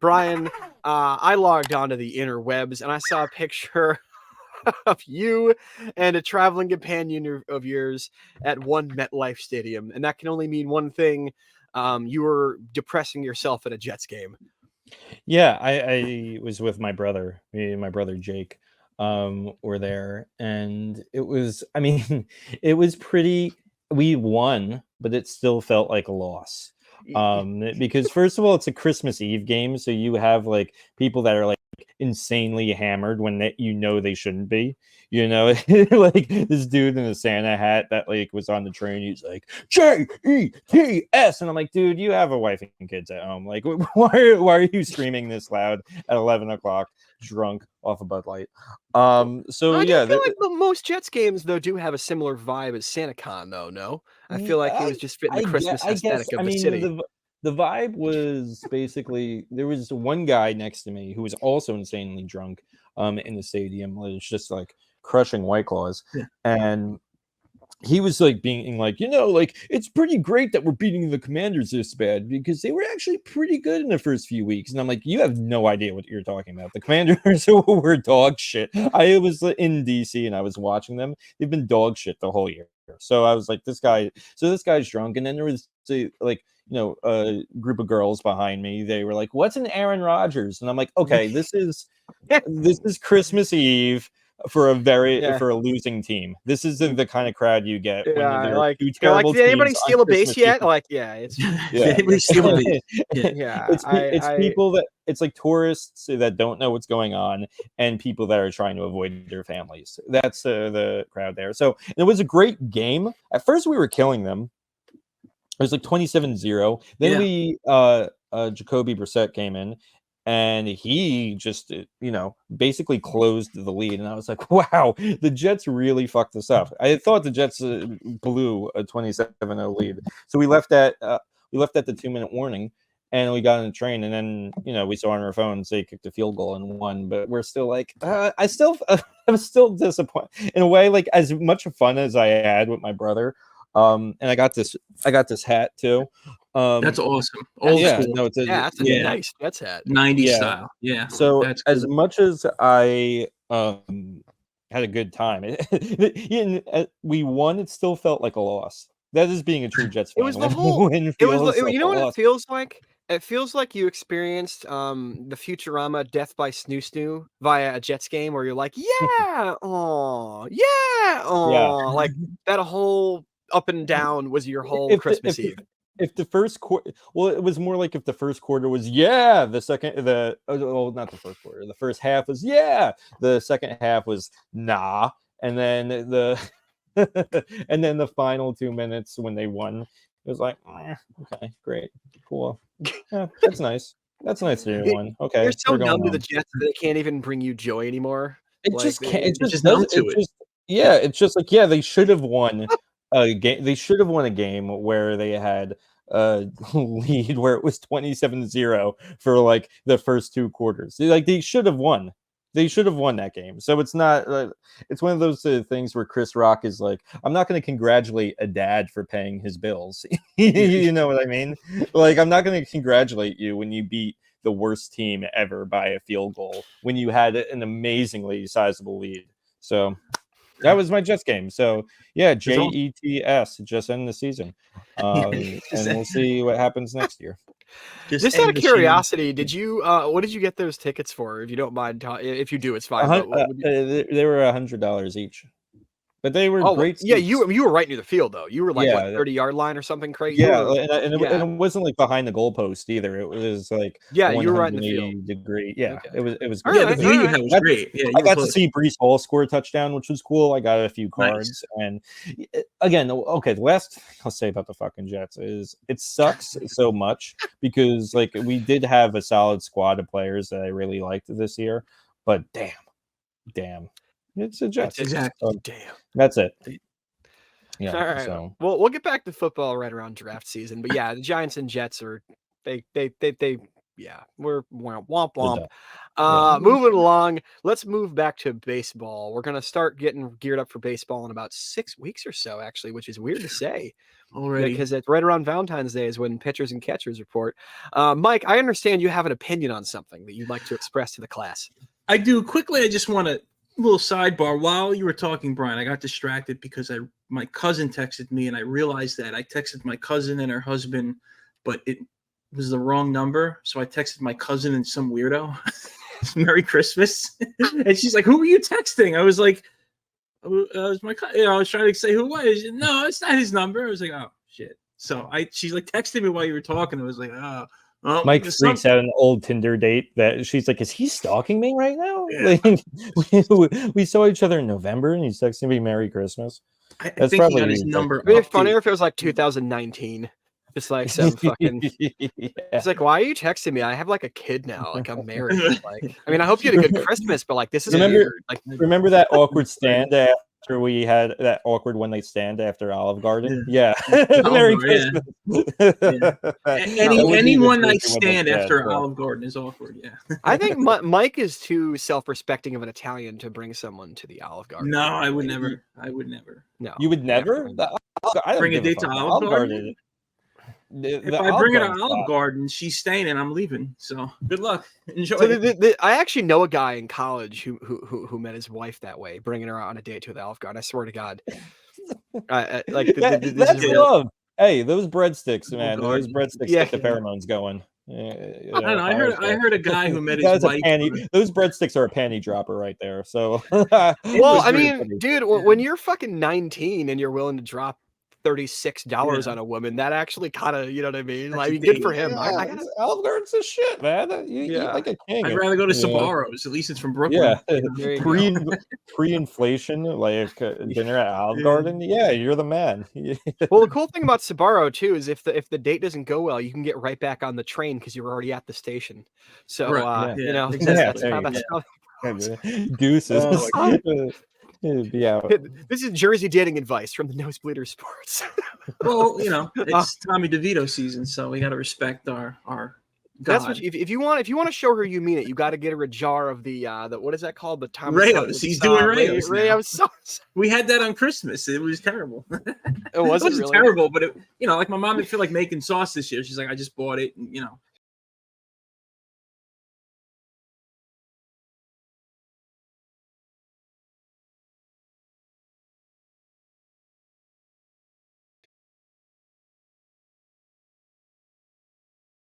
Brian, I logged onto the interwebs and I saw a picture of you and a traveling companion of yours at one MetLife Stadium, and that can only mean one thing: you were depressing yourself at a Jets game. Yeah, I was with my brother. Me and my brother Jake were there, and it was, I mean, it was pretty, we won, but it still felt like a loss. Because first of all, it's a Christmas Eve game, so you have like people that are like insanely hammered when they shouldn't be. Like this dude in a Santa hat that like was on the train. He's like JETS, and I'm like, dude, you have a wife and kids at home. Like, why are you screaming this loud at 11 o'clock, drunk off a Bud Light? So I do yeah, feel like most Jets games though do have a similar vibe as SantaCon though. No, I feel like it was just fitting the Christmas I guess, aesthetic of I the mean, city. the vibe was basically, there was one guy next to me who was also insanely drunk in the stadium. It was just like crushing White Claws. Yeah. And he was like being like, like, it's pretty great that we're beating the Commanders this bad because they were actually pretty good in the first few weeks. And I'm like, you have no idea what you're talking about. The Commanders were dog shit. I was in DC and I was watching them. They've been dog shit the whole year. So I was like, this guy's drunk. And then there was like, a group of girls behind me. They were like, what's an Aaron Rodgers? And I'm like, okay, this is Christmas Eve for a losing team. This isn't the kind of crowd you get when there are two terrible did anybody teams steal on a base Christmas yet? Eve. Like, yeah, it's Yeah. Anybody steal a base? yeah. It's people that, it's like tourists that don't know what's going on and people that are trying to avoid their families. That's the crowd there. So it was a great game. At first we were killing them. It was like 27-0. Then we Jacoby Brissett came in and he just basically closed the lead, and I was like, wow, the Jets really fucked this up. I thought the Jets blew a 27-0 lead. So we left at the 2-minute warning, and we got on the train, and then we saw on our phones they kicked a field goal and won, but we're still like, I'm still disappointed in a way. Like, as much fun as I had with my brother, and I got this hat too. That's awesome. Old school. No, it's that's a nice Jets hat. 90s style. Yeah. So that's as cool. much as I had a good time, we won, it still felt like a loss. That is being a true Jets fan. It was the whole. You know what it feels like? It feels like you experienced the Futurama Death by Snoo Snoo via a Jets game, where you're like, yeah, oh, yeah, oh, like that whole up and down was your whole Christmas Eve. If the first quarter, well, it was more like if the first quarter was not the first quarter. The first half was the second half was nah, and then and then the final 2 minutes when they won, it was like, okay, great, cool, that's nice. That's nice to hear one. Okay, you're so numb to the Jets that they can't even bring you joy anymore. It just can't. It just numb does. to it. It's just like, they should have won a game. They should have won a game where they had a lead where it was 27-0 for like the first two quarters. Like, they should have won. They should have won that game. So it's not. It's one of those things where Chris Rock is like, I'm not going to congratulate a dad for paying his bills. You know what I mean? Like, I'm not going to congratulate you when you beat the worst team ever by a field goal when you had an amazingly sizable lead. So that was my Jets game. So yeah, JETS, just end the season, and we'll see what happens next year. Just out of curiosity, did you what did you get those tickets for? If you don't mind, if you do, it's fine. They were $100 each. But they were great seats. Yeah, you were right near the field though. You were like what, 30-yard line or something crazy. Yeah, and it wasn't like behind the goalpost either. It was like you were right in the field. Degree. Yeah, okay. It was great. The view you had was great. Yeah, I got to see Breece Hall score a touchdown, which was cool. I got a few cards, and again, okay, the last thing I'll say about the fucking Jets is it sucks so much because like we did have a solid squad of players that I really liked this year, but damn. It's a Jets. Exactly. So, damn. That's it. Yeah. All right. So. Well, we'll get back to football right around draft season, but yeah, the Giants and Jets are we're womp womp. Moving along, let's move back to baseball. We're gonna start getting geared up for baseball in about 6 weeks or so, actually, which is weird to say. already. Because it's right around Valentine's Day is when pitchers and catchers report. Mike, I understand you have an opinion on something that you'd like to express to the class. I do. Quickly, I just want a little sidebar. While you were talking, Brian, I got distracted because my cousin texted me, and I realized that I texted my cousin and her husband, but it was the wrong number. So I texted my cousin and some weirdo, Merry Christmas. And she's like, who were you texting? I was like, I was I was trying to say who it was. No, it's not his number. I was like, oh shit. So she's like texting me while you were talking. I was like, oh. Well, Mike freaks out an old Tinder date that she's like, is he stalking me right now? Yeah. Like, we saw each other in November and he's texting me Merry Christmas. I That's think probably he got his number. It'd be funnier if it was like 2019. Just like some fucking. It's like, why are you texting me? I have like a kid now. Like I'm married. Like, I mean, I hope you had a good Christmas, but like this is weird. Like, remember that awkward stand after we had that awkward one night stand after Olive Garden? Yeah. Merry Christmas. Yeah. Any one night stand after Olive Garden is awkward. Yeah. I think Mike is too self-respecting of an Italian to bring someone to the Olive Garden. No, I would never. I would never. No, you would never bring a date to Olive Garden. If I bring her to Olive Garden, she's staying and I'm leaving. So good luck. Enjoy. So I actually know a guy in college who met his wife that way, bringing her on a date to the Olive Garden. I swear to God. That's love. Hey, those breadsticks, man. Those breadsticks get the pheromones going. I don't know. I heard a guy who met his wife. Those breadsticks are a panty dropper right there. So well, I mean, dude, when you're fucking 19 and you're willing to drop $36 on a woman, that actually kind of, you know what I mean? Like, good for him. Olive Garden's a shit, man. You eat like a king. I'd rather go to Sbarro's. At least it's from Brooklyn. Yeah, pre-inflation, like dinner at Olive Garden. Yeah, you're the man. Well, the cool thing about Sbarro too is if the date doesn't go well, you can get right back on the train because you're already at the station. So you know, that's how deuces. Yeah. This is Jersey dating advice from the Nosebleeders Sports. Well, you know, it's Tommy DeVito season, so we got to respect our God. That's what if you want to show her you mean it, you got to get her a jar of the what is that called? The Tommy Rayos. He's doing Rayos. Rayos sauce. We had that on Christmas. It was terrible. It wasn't really terrible, but it, you know, like my mom didn't feel like making sauce this year. She's like, I just bought it, and you know.